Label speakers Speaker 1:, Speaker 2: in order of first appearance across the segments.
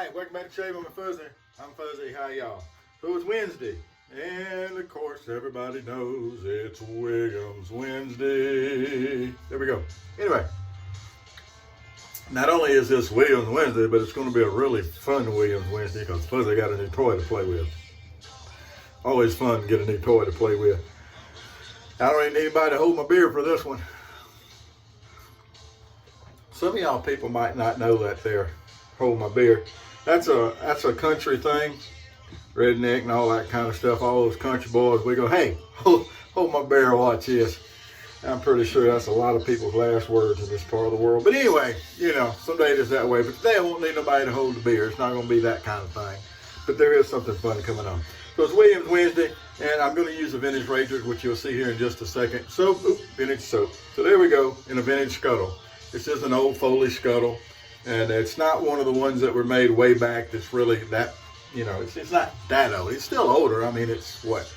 Speaker 1: right, welcome back to Shave. I'm Fuzzy. I'm Fuzzy. How y'all? So it's Wednesday, and of course everybody knows it's Williams Wednesday. There we go. Anyway, not only is this Williams Wednesday, but it's going to be a really fun Williams Wednesday because Fuzzy got a new toy to play with. Always fun to get a new toy to play with. I don't need anybody to hold my beer for this one. Some of y'all people might not know that there. Hold my beer. That's a country thing, redneck and all that kind of stuff. All those country boys, we go, hey, hold my beer, watch this. I'm pretty sure that's a lot of people's last words in this part of the world. But anyway, you know, someday it is that way. But today I won't need nobody to hold the beer. It's not going to be that kind of thing. But there is something fun coming on. So it's Williams Wednesday, and I'm going to use a vintage razor, which you'll see here in just a second. Soap, vintage soap. So there we go, in a vintage scuttle. This is an old Foley scuttle. And it's not one of the ones that were made way back that's really that, you know, it's not that old. It's still older. I mean, it's what,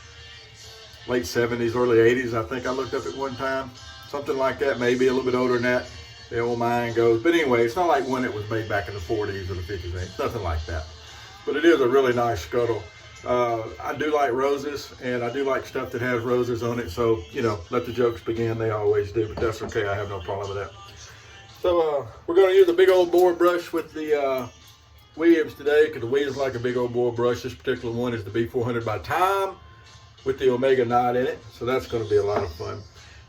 Speaker 1: late 70s, early 80s, I think I looked up at one time. Something like that, maybe a little bit older than that. The old mind goes. But anyway, it's not like one that was made back in the 40s or the 50s. It's nothing like that. But it is a really nice scuttle. I do like roses, and I do like stuff that has roses on it. So, you know, let the jokes begin. They always do, but that's okay. I have no problem with that. So we're going to use a big old boar brush with the Williams today because the Williams like a big old boar brush. This particular one is the B400 by Time with the Omega knot in it. So that's going to be a lot of fun.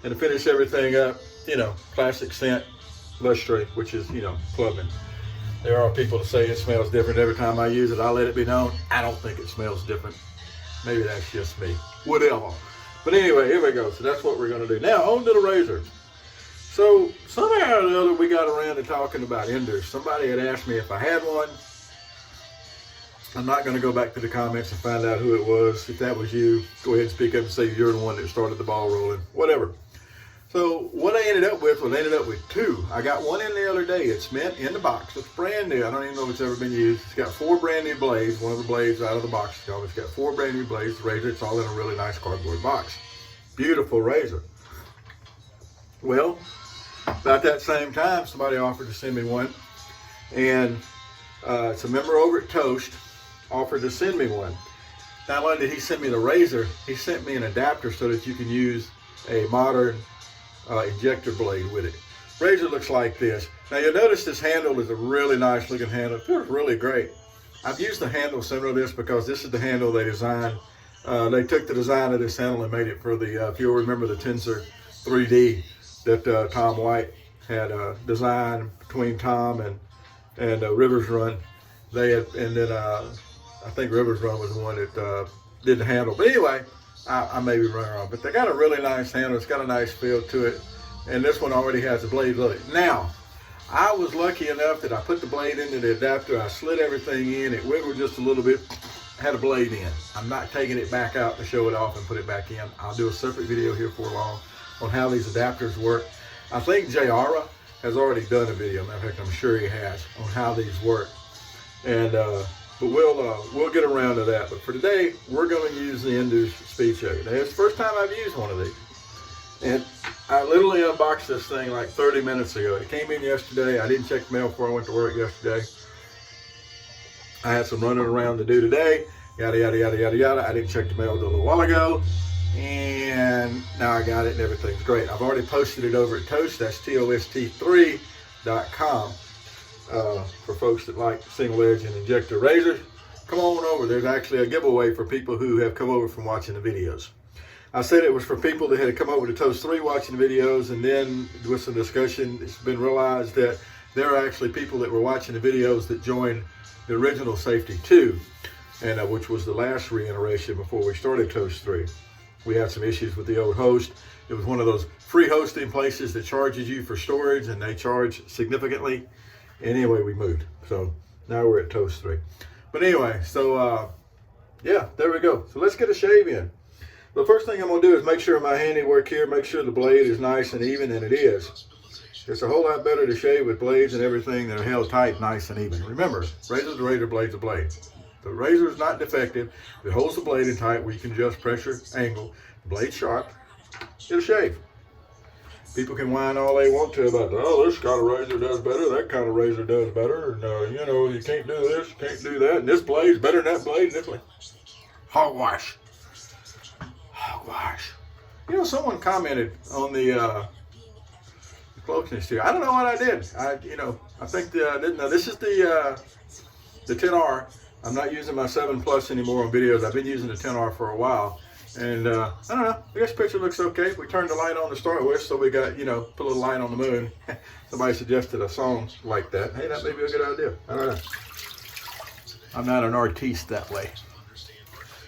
Speaker 1: And to finish everything up, you know, classic scent, Lustre, which is, you know, clubbing. There are people that say it smells different every time I use it. I'll let it be known. I don't think it smells different. Maybe that's just me. Whatever. But anyway, here we go. So that's what we're going to do. Now, on to the razor. So somehow or another, we got around to talking about enders. Somebody had asked me if I had one. I'm not going to go back to the comments and find out who it was. If that was you, go ahead and speak up and say you're the one that started the ball rolling, whatever. So what I ended up with was I ended up with two. I got one in the other day. It's mint in the box. It's brand new. I don't even know if it's ever been used. It's got 4 brand new blades. One of the blades out of the box. It's got 4 brand new blades. The razor, it's all in a really nice cardboard box. Beautiful razor. Well, about that same time, somebody offered to send me one, and it's a member over at Toast offered to send me one. Not only did he send me the razor, he sent me an adapter so that you can use a modern injector blade with it. Razor looks like this. Now you'll notice this handle is a really nice looking handle. It feels really great. I've used the handle similar to this because this is the handle they designed. They took the design of this handle and made it for the, if you'll remember the Tensor 3D that Tom White had designed between Tom and Rivers Run. They had, and then I think Rivers Run was the one that did the handle. But anyway, I may be running wrong. But they got a really nice handle. It's got a nice feel to it. And this one already has the blade on it. Now, I was lucky enough that I put the blade into the adapter. I slid everything in. It wiggled just a little bit. Had a blade in. I'm not taking it back out to show it off and put it back in. I'll do a separate video here for long on how these adapters work. I think Jayara has already done a video. Matter of fact, I'm sure he has, on how these work. And but we'll get around to that. But for today, we're going to use the Enders Speed Shaver. Now, it's the first time I've used one of these. And I literally unboxed this thing like 30 minutes ago. It came in yesterday. I didn't check the mail before I went to work yesterday. I had some running around to do today. Yada, yada, yada, yada, yada. I didn't check the mail a little while ago. And now I got it and everything's great. I've already posted it over at Toast. That's TOST3.com for folks that like single edge and injector razors. Come on over. There's actually a giveaway for people who have come over from watching the videos. I said it was for people that had come over to Toast 3 watching the videos, and then with some discussion, it's been realized that there are actually people that were watching the videos that joined the original Safety 2, and which was the last reiteration before we started Toast 3. We had some issues with the old host. It was one of those free hosting places that charges you for storage, and they charge significantly. Anyway, we moved. So now we're at Toast 3. But anyway, so yeah, there we go. So let's get a shave in. The first thing I'm going to do is make sure my handiwork here, make sure the blade is nice and even, and it is. It's a whole lot better to shave with blades and everything that are held tight, nice and even. Remember, razor's a razor, blade's a blade. The razor is not defective. It holds the blade in tight where you can adjust pressure, angle, blade sharp, it'll shave. People can whine all they want to about, oh, this kind of razor does better, that kind of razor does better, and you know, you can't do this, you can't do that, and this blade's better than that blade, and this blade. Hogwash. Hogwash. You know, someone commented on the closeness here. I don't know what I did. I think this is the 10R. I'm not using my 7 Plus anymore on videos. I've been using the 10R for a while. And I don't know, I guess the picture looks okay. We turned the light on to start with, so we got, you know, put a little light on the moon. Somebody suggested a song like that. Hey, that may be a good idea. I don't know. I'm not an artiste that way.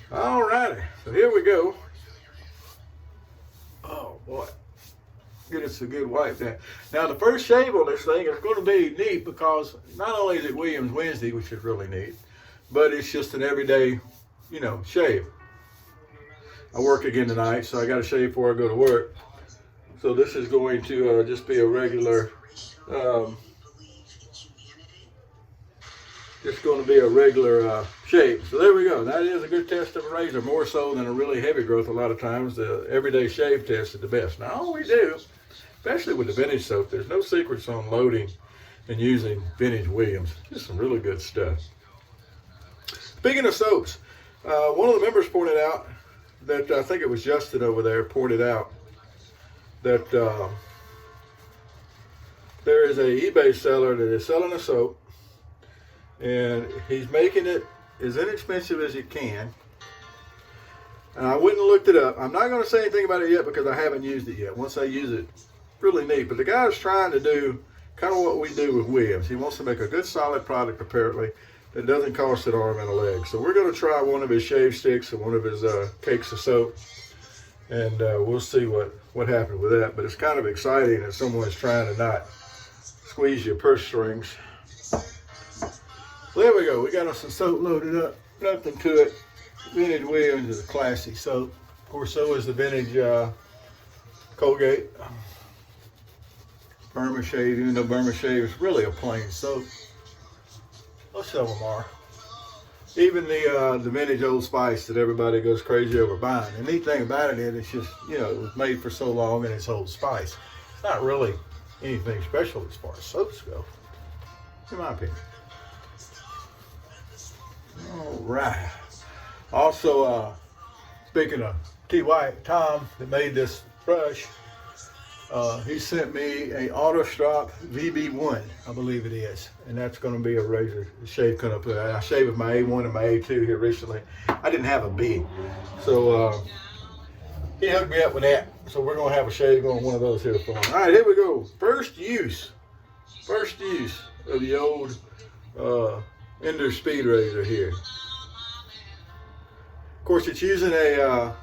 Speaker 1: Alrighty, so here we go. Oh boy, get us a good wipe there. Now the first shave on this thing is going to be neat because not only is it Williams Wednesday, which is really neat, but it's just an everyday, you know, shave. I work again tonight, so I got to shave before I go to work. So this is going to just be a regular, shave. So there we go. That is a good test of a razor, more so than a really heavy growth. A lot of times, the everyday shave test is the best. Now, all we do, especially with the vintage soap, there's no secrets on loading and using vintage Williams. Just some really good stuff. Speaking of soaps, one of the members pointed out that, I think it was Justin over there, pointed out that there is a eBay seller that is selling a soap, and he's making it as inexpensive as he can. And I went and looked it up. I'm not going to say anything about it yet because I haven't used it yet. Once I use it, really neat. But the guy's trying to do kind of what we do with Williams. He wants to make a good solid product, apparently, that doesn't cost an arm and a leg. So we're going to try one of his shave sticks and one of his cakes of soap, and we'll see what happens with that. But it's kind of exciting that someone's trying to not squeeze your purse strings. Well, there we go. We got us some soap loaded up. Nothing to it. Vintage Williams is a classy soap. Of course, so is the vintage Colgate. Burma Shave, even though Burma Shave is really a plain soap. Most of them are. Even the vintage Old Spice that everybody goes crazy over buying. The neat thing about it is it's just, you know, it was made for so long and it's Old Spice. It's not really anything special as far as soaps go, in my opinion. All right. Also, speaking of T. White, Tom, that made this brush, he sent me a Aftershave VB1, I believe it is, and that's going to be a razor shave cut up. I shaved with my A1 and my A2 here recently. I didn't have a B, so he hooked me up with that. So we're going to have a shave on one of those here for him. All right, here we go. First use of the old Ender Speed Razor here. Of course, it's using a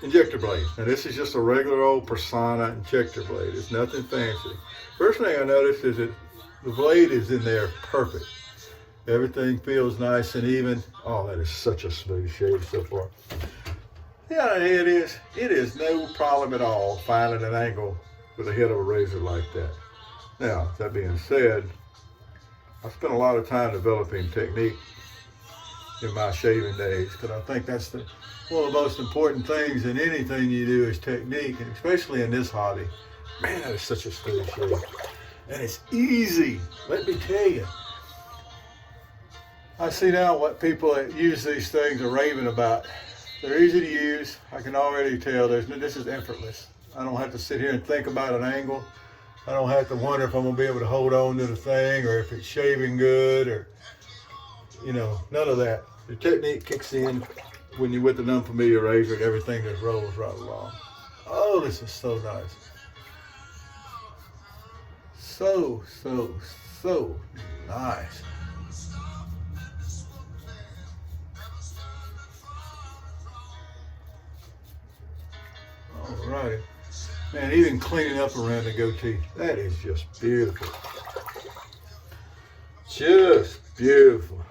Speaker 1: injector blade. Now this is just a regular old Persona injector blade. It's nothing fancy. First thing I noticed is that the blade is in there perfect. Everything feels nice and even. Oh, that is such a smooth shave so far. Yeah, it is. It is no problem at all finding an angle with the head of a razor like that. Now, that being said, I spent a lot of time developing technique in my shaving days, because I think that's one of the most important things in anything you do is technique, and especially in this hobby. Man, that is such a smooth shave. And it's easy, let me tell you. I see now what people that use these things are raving about. They're easy to use. I can already tell this is effortless. I don't have to sit here and think about an angle. I don't have to wonder if I'm gonna be able to hold on to the thing or if it's shaving good or, you know, none of that. The technique kicks in when you're with an unfamiliar razor and everything just rolls right along. Oh, this is so nice. So nice. All right. Man, even cleaning up around the goatee, that is just beautiful. Just beautiful.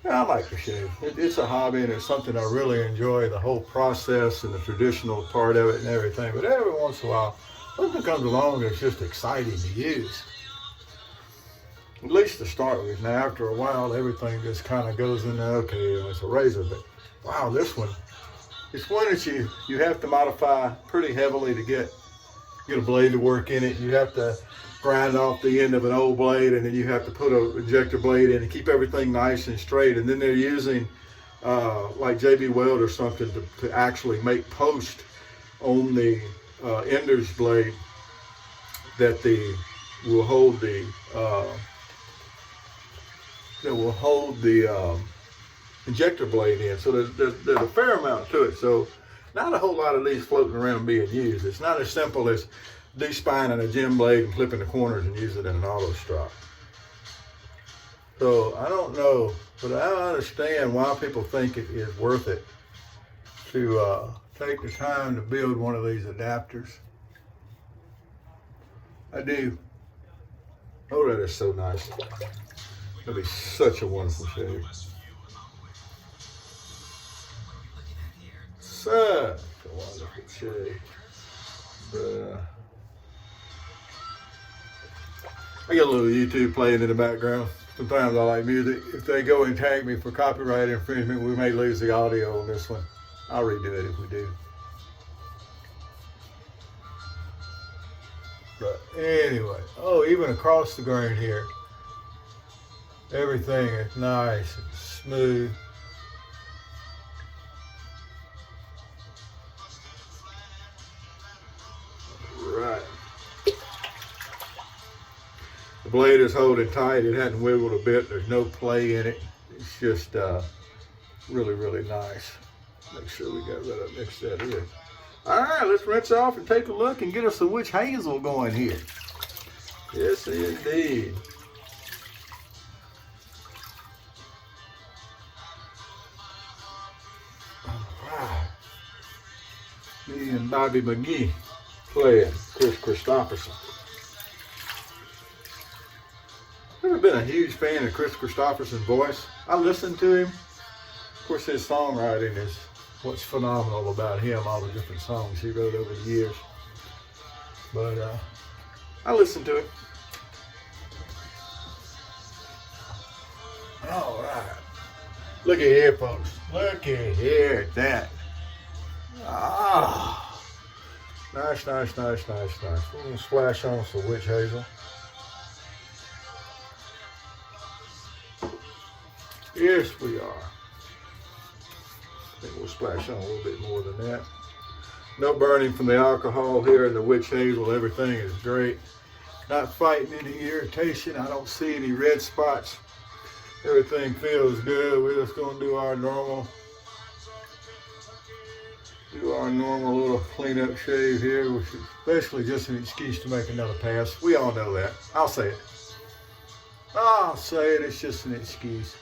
Speaker 1: Yeah, I like to shave. It's a hobby and it's something I really enjoy, the whole process and the traditional part of it and everything. But every once in a while, something comes along that's just exciting to use. At least to start with. Now, after a while, everything just kind of goes into, okay, it's a razor, but wow, this one, It's one that you have to modify pretty heavily to get a blade to work in it. You have to grind off the end of an old blade, and then you have to put an injector blade in to keep everything nice and straight. And then they're using like JB Weld or something to actually make post on the ender's blade that will hold the injector blade in. So there's a fair amount to it. So not a whole lot of these floating around being used. It's not as simple as despining a gem blade and clipping the corners and using it in an auto strop. So I don't know, but I understand why people think it is worth it to take the time to build one of these adapters. I do. Oh, that is so nice. That'll be such a wonderful shave. Such a wonderful shave. But I got a little YouTube playing in the background. Sometimes I like music. If they go and tag me for copyright infringement, we may lose the audio on this one. I'll redo it if we do. But anyway, oh, even across the grain here, everything is nice and smooth. Right. The blade is holding tight. It hadn't wiggled a bit. There's no play in it. It's just really, really nice. Make sure we got right up next to that here. All right, let's rinse off and take a look and get us some witch hazel going here. Yes, indeed. All right. Me and Bobby McGee playing Chris Christopherson. Never been a huge fan of Chris Christopherson's voice. I listened to him. Of course, his songwriting is what's phenomenal about him, all the different songs he wrote over the years. But I listened to it. All right. Look at here, folks. Look at here at that. Ah. Nice, nice, nice, nice, nice. We're going to splash on some witch hazel. Yes, we are. I think we'll splash on a little bit more than that. No burning from the alcohol here in the witch hazel. Everything is great. Not fighting any irritation. I don't see any red spots. Everything feels good. We're just going to do our normal little cleanup shave here, which is basically just an excuse to make another pass. We all know that. I'll say it. I'll say it. It's just an excuse.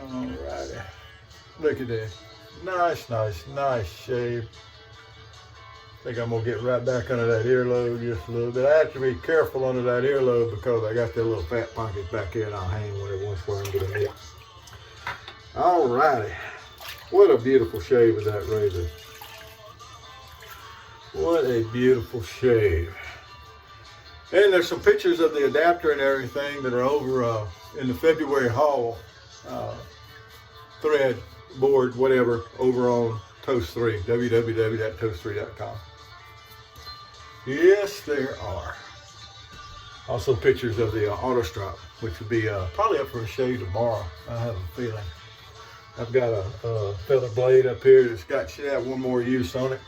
Speaker 1: All righty. Look at that. Nice, nice, nice shave. I think I'm going to get right back under that earlobe just a little bit. I have to be careful under that earlobe because I got that little fat pocket back here and I'll hang when it wants where I'm getting it. All righty. What a beautiful shave with that razor. What a beautiful shave. And there's some pictures of the adapter and everything that are over in the February haul. Thread, board, whatever, over on Toast 3, www.toast3.com. Yes, there are. Also pictures of the auto strop, which will be probably up for a shave tomorrow, I have a feeling. I've got a feather blade up here that's should have one more use on it.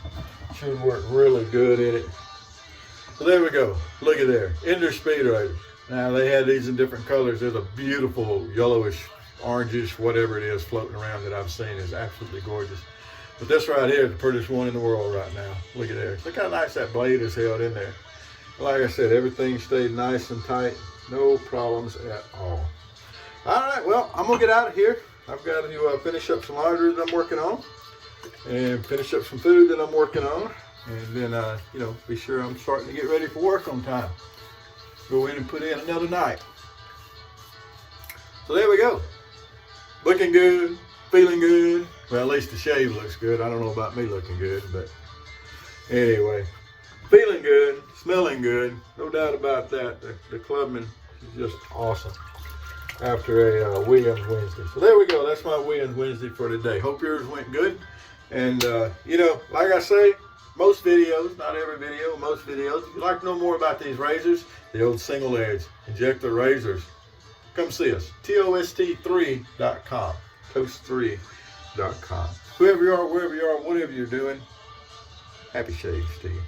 Speaker 1: Should work really good in it. So there we go. Look at there. Ender Speed Razor. Now they had these in different colors. There's a beautiful yellowish, orangish, whatever it is floating around that I've seen is absolutely gorgeous. But this right here is the prettiest one in the world right now. Look at there. Look how nice that blade is held in there. Like I said, everything stayed nice and tight. No problems at all. All right, well, I'm going to get out of here. I've got to finish up some laundry that I'm working on and finish up some food that I'm working on. And then, be sure I'm starting to get ready for work on time. Go in and put in another night. So there we go. Looking good, feeling good. Well, at least the shave looks good. I don't know about me looking good, but anyway, feeling good, smelling good. No doubt about that. The clubman is just awesome after a Williams Wednesday. So there we go. That's my Williams Wednesday for today. Hope yours went good. And, you know, like I say, most videos, not every video, most videos, if you'd like to know more about these razors, the old single edge injector razors, come see us. TOST3.com. Toast3.com. Whoever you are, wherever you are, whatever you're doing, happy shaves to you.